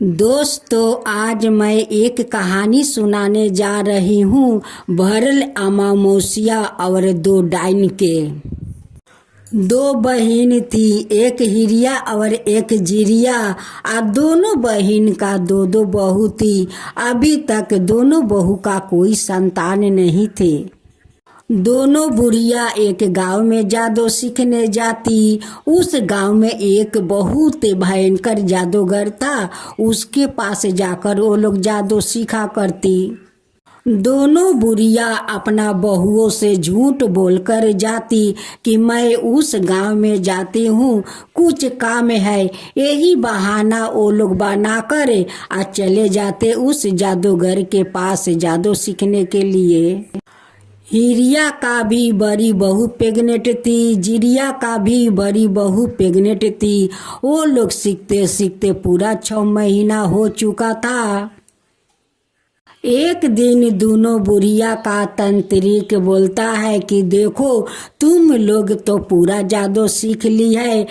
दोस्तों, आज मैं एक कहानी सुनाने जा रही हूँ भरल अमावस्या और दो डाइन के। दो बहन थी, एक हिरिया और एक जिरिया। दोनों बहन का दो दो बहू थी। अभी तक दोनों बहू का कोई संतान नहीं थे। दोनों बुढ़िया एक गांव में जादू सीखने जाती। उस गांव में एक बहुत भयंकर जादूगर था। उसके पास जाकर वो लोग जादू सीखा करती। दोनों बुढ़िया अपना बहुओं से झूठ बोलकर जाती कि मैं उस गांव में जाती हूँ, कुछ काम है। यही बहाना वो लोग बनाकर चले जाते उस जादूगर के पास जादू सीखने के लिए। हिरिया का भी बड़ी बहू प्रेग्नेंट थी, जिरिया का भी बड़ी बहू प्रेग्नेंट थी। वो लोग सीखते सीखते पूरा 6 महीना हो चुका था। एक दिन दोनों बुढ़िया का तंत्रिक बोलता है कि देखो, तुम लोग तो पूरा जादू सीख ली है,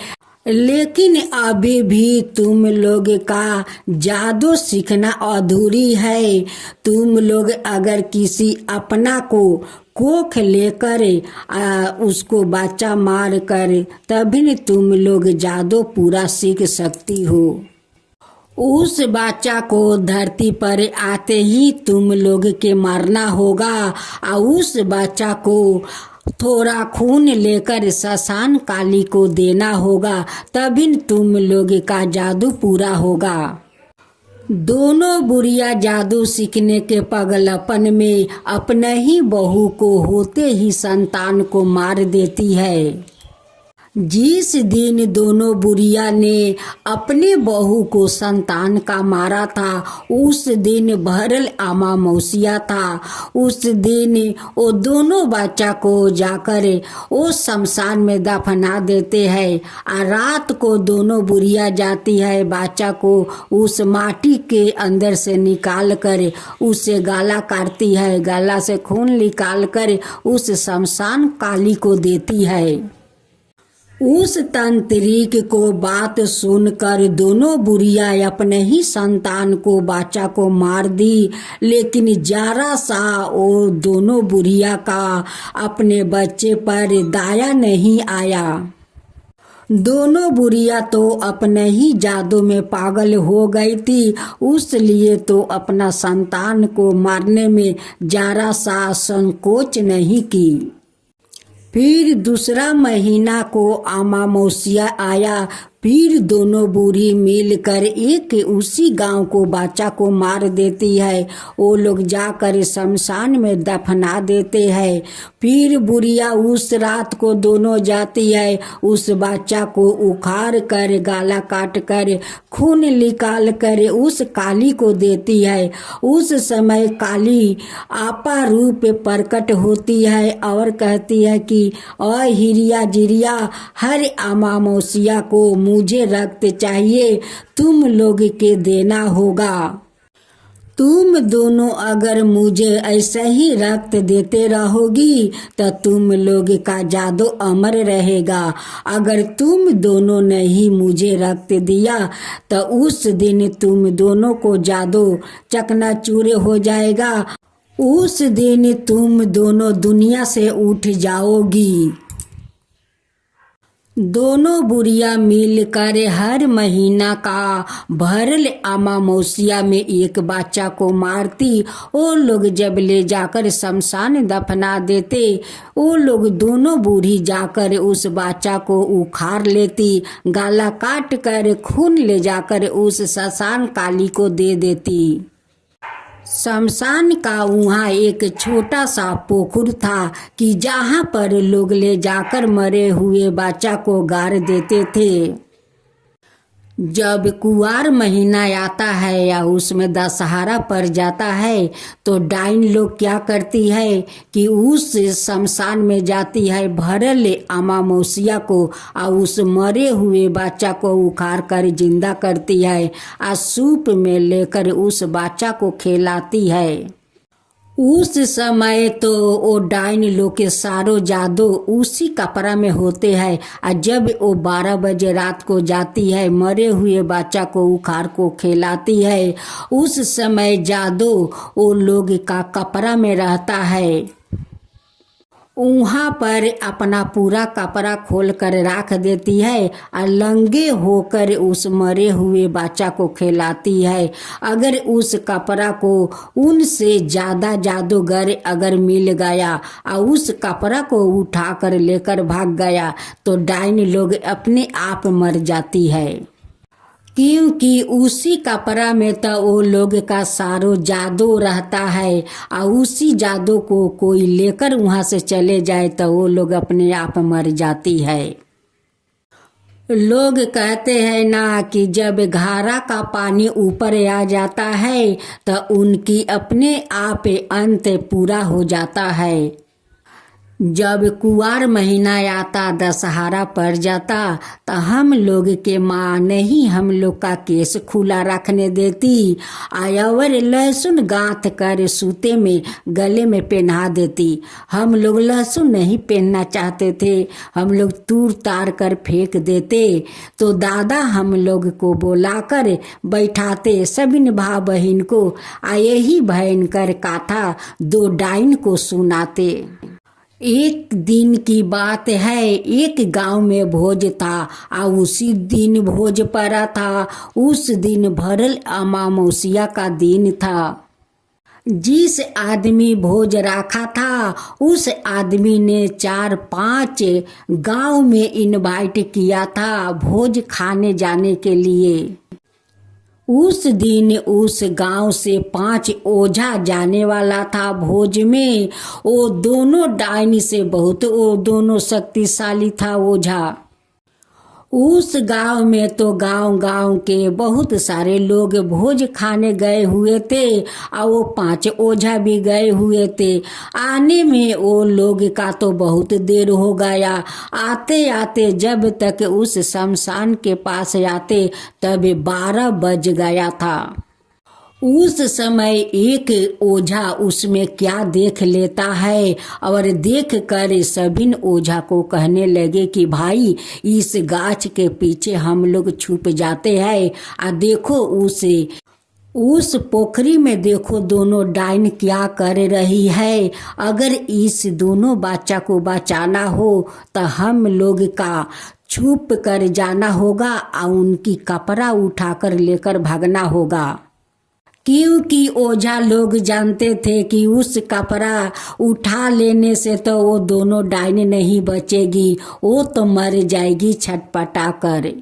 लेकिन अभी भी तुम लोग का जादू सीखना अधूरी है। तुम लोग अगर किसी अपना को कोख लेकर उसको बच्चा मार कर तभी न तुम लोग जादू पूरा सीख सकती हो। उस बच्चा को धरती पर आते ही तुम लोग के मारना होगा और उस बच्चा को थोड़ा खून लेकर शमशान काली को देना होगा, तभी तुम लोग का जादू पूरा होगा। दोनों बुढ़िया जादू सीखने के पागलपन में अपने ही बहू को होते ही संतान को मार देती है। जिस दिन दोनों बुढ़िया ने अपने बहू को संतान का मारा था, उस दिन भरल अमावस्या था। उस दिन वो दोनों बच्चा को जाकर वो शमशान में दफना देते हैं। रात को दोनों बुढ़िया जाती है, बच्चा को उस माटी के अंदर से निकाल कर उसे गला काटती है, गला से खून निकाल कर उस शमशान काली को देती है। उस तांत्रिक को बात सुनकर दोनों बुढ़िया अपने ही संतान को बच्चा को मार दी, लेकिन जरा सा वो दोनों बुढ़िया का अपने बच्चे पर दया नहीं आया। दोनों बुढ़िया तो अपने ही जादू में पागल हो गई थी, उसलिए तो अपना संतान को मारने में जरा सा संकोच नहीं की। फिर दूसरा महीना को अमावस्या आया। फिर दोनों बूढ़ी मिलकर एक उसी गांव को बच्चा को मार देती है। वो लोग जाकर शमशान में दफना देते हैं। फिर बुढ़िया उस रात को दोनों जाती है, उस बच्चा को उखाड़ कर गला काट कर खून निकाल कर उस काली को देती है। उस समय काली आपा रूप प्रकट होती है और कहती है कि हिरिया जिरिया, हर अमावस्या को मुझे रक्त चाहिए, तुम लोग के देना होगा। तुम दोनों अगर मुझे ऐसा ही रक्त देते रहोगी तो तुम लोग का जादू अमर रहेगा। अगर तुम दोनों ने ही मुझे रक्त दिया तो उस दिन तुम दोनों को जादू चकनाचूर हो जाएगा। उस दिन तुम दोनों दुनिया से उठ जाओगी। दोनों बुढ़िया मिलकर हर महीना का भरल अमावस्या में एक बच्चा को मारती। वो लोग जब ले जाकर शमशान दफना देते, वो लोग दोनों बूढ़ी जाकर उस बच्चा को उखाड़ लेती, गला काट कर खून ले जाकर उस शमशान काली को दे देती। शमशान का वहाँ एक छोटा सा पोखर था कि जहाँ पर लोग ले जाकर मरे हुए बच्चा को गाड़ देते थे। जब कुंवार महीना आता है या उसमें दशहरा पड़ जाता है तो डाइन लोग क्या करती है कि उस शमशान में जाती है भरल अमावस्या को और उस मरे हुए बच्चा को उखाड़ कर जिंदा करती है और सूप में लेकर उस बच्चा को खिलाती है। उस समय तो वो डाइन लोग के सारो जादू उसी कपड़ा में होते हैं। और जब वो 12 बजे रात को जाती है, मरे हुए बच्चा को उखाड़ को खिलाती है, उस समय जादू वो लोग का कपड़ा में रहता है। वहाँ पर अपना पूरा कपड़ा खोल कर रख देती है और नंगे होकर उस मरे हुए बच्चा को खिलाती है। अगर उस कपड़ा को उनसे ज़्यादा जादूगर अगर मिल गया और उस कपड़ा को उठाकर लेकर भाग गया तो डाइन लोग अपने आप मर जाती है, क्योंकि उसी कपड़ा में तो वो लोग का सारो जादू रहता है। और उसी जादू को कोई लेकर वहाँ से चले जाए तो वो लोग अपने आप मर जाती है। लोग कहते हैं ना कि जब घारा का पानी ऊपर आ जाता है तो उनकी अपने आप अंत पूरा हो जाता है। जब कुंवार महीना आता, दशहरा पड़ जाता, तो हम लोग के माँ नहीं हम लोग का केस खुला रखने देती और लहसुन गांथ कर सूते में गले में पहना देती। हम लोग लहसुन नहीं पहनना चाहते थे, हम लोग तूर तार कर फेंक देते। तो दादा हम लोग को बुलाकर बैठाते सभी भाई बहन को, यही भयंकर कथा 2 डाइन को सुनाते। एक दिन की बात है, एक गांव में भोज था और उसी दिन भोज पड़ा था। उस दिन भरल अमावस्या का दिन था। जिस आदमी भोज रखा था उस आदमी ने 4-5 गांव में इनवाइट किया था भोज खाने जाने के लिए। उस दिन उस गांव से 5 ओझा जाने वाला था भोज में। वो दोनों डाइन से बहुत वो दोनों शक्तिशाली था ओझा। उस गांव में तो गांव के बहुत सारे लोग भोज खाने गए हुए थे और वो 5 ओझा भी गए हुए थे। आने में वो लोग का तो बहुत देर हो गया। आते आते जब तक उस शमशान के पास आते तब 12 बज गया था। उस समय एक ओझा उसमें क्या देख लेता है और देख कर सभी ओझा को कहने लगे कि भाई इस गाछ के पीछे हम लोग छुप जाते हैं। और देखो उस पोखरी में देखो दोनों डाइन क्या कर रही है। अगर इस दोनों बच्चा को बचाना हो तो हम लोग का छुप कर जाना होगा और उनकी कपड़ा उठाकर लेकर भागना होगा, क्योंकि ओझा लोग जानते थे कि उस कपड़ा उठा लेने से तो वो दोनों डाइन नहीं बचेगी, वो तो मर जाएगी छटपटा कर।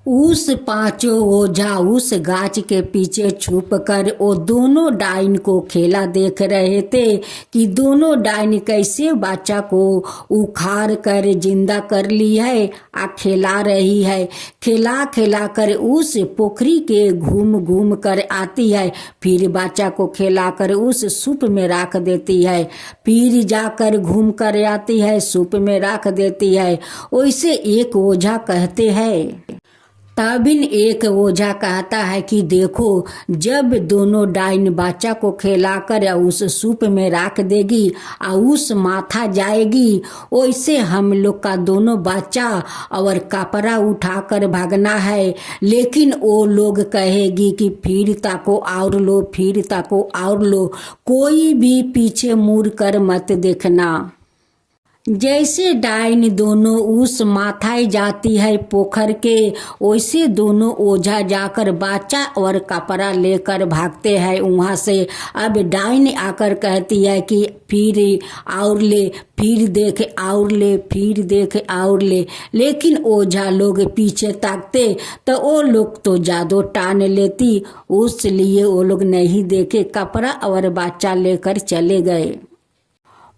उस 5 ओझा उस गाछ के पीछे छुप कर वो दोनों डाइन को खेला देख रहे थे कि दोनों डाइन कैसे बच्चा को उखाड़ कर जिंदा कर ली है आ खिला रही है। खिला कर उस पोखरी के घूम कर आती है, फिर बच्चा को खिला कर उस सूप में रख देती है, फिर जाकर घूम कर आती है सूप में रख देती है। वैसे एक ओझा कहते हैं। तबिन एक ओझा कहता है कि देखो जब दोनों डाइन बच्चा को खिलाकर उस सूप में रख देगी और उस माथा जाएगी, वैसे हम लोग का दोनों बच्चा और कपड़ा उठाकर भागना है। लेकिन वो लोग कहेगी कि फिर ताको और लो, फिर ताको और लो, कोई भी पीछे मुड़ कर मत देखना। जैसे डाइन दोनों उस माथाए जाती है पोखर के, वैसे दोनों ओझा जाकर बच्चा और कपड़ा लेकर भागते हैं वहाँ से। अब डाइन आकर कहती है कि फिर और ले, फिर देख और ले, फिर देख और ले। लेकिन ओझा लोग पीछे ताकते तो वो लोग तो जादू टान लेती, उसलिए वो लोग नहीं देखे, कपड़ा और बच्चा लेकर चले गए।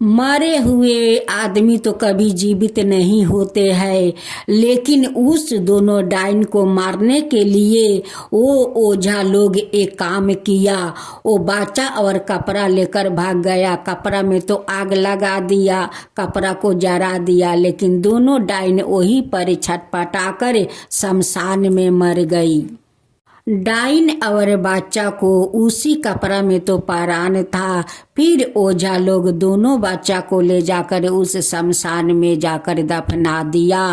मरे हुए आदमी तो कभी जीवित नहीं होते हैं, लेकिन उस दोनों डाइन को मारने के लिए वो ओझा लोग एक काम किया। वो बच्चा और कपड़ा लेकर भाग गया। कपड़ा में तो आग लगा दिया, कपड़ा को जला दिया, लेकिन दोनों डाइन वहीं पर छटपटा कर शमशान में मर गई। डाइन और बच्चा को उसी कपड़ा में तो परान था। फिर ओझा लोग दोनों बच्चा को ले जाकर उस शमशान में जाकर दफना दिया।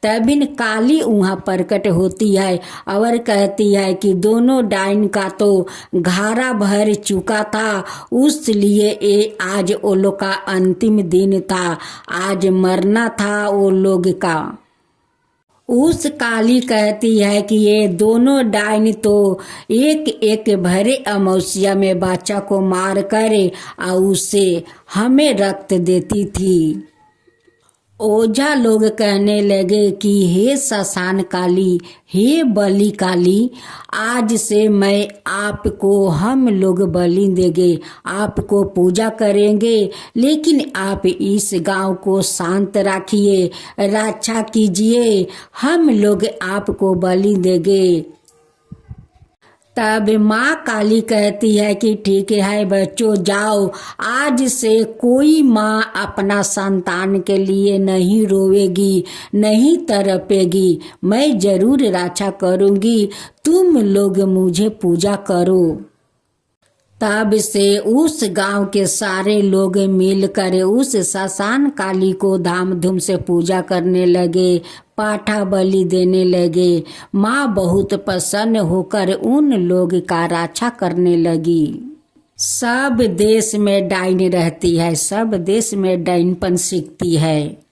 तभी काली वहाँ प्रकट होती है और कहती है कि दोनों डाइन का तो घारा भर चुका था, उसलिए ये आज वो लोग का अंतिम दिन था, आज मरना था वो लोग का। उस काली कहती है कि ये दोनों डाइन तो एक एक भरे अमावस्या में बच्चा को मार कर और उसे हमें रक्त देती थी। ओझा लोग कहने लगे कि हे शमशान काली, हे बलि काली, आज से मैं आपको हम लोग बलि देंगे, आपको पूजा करेंगे, लेकिन आप इस गांव को शांत रखिए, रक्षा कीजिए, हम लोग आपको बलि देंगे। तब माँ काली कहती है कि ठीक है बच्चों, जाओ, आज से कोई माँ अपना संतान के लिए नहीं रोवेगी, नहीं तड़पेगी, मैं जरूर रक्षा करूँगी, तुम लोग मुझे पूजा करो। तब से उस गांव के सारे लोग मिलकर उस शमशान काली को धामधूम से पूजा करने लगे, पाठा बलि देने लगे। माँ बहुत प्रसन्न होकर उन लोग का रक्षा करने लगी। सब देश में डाइन रहती है, सब देश में डाइनपन सीखती है।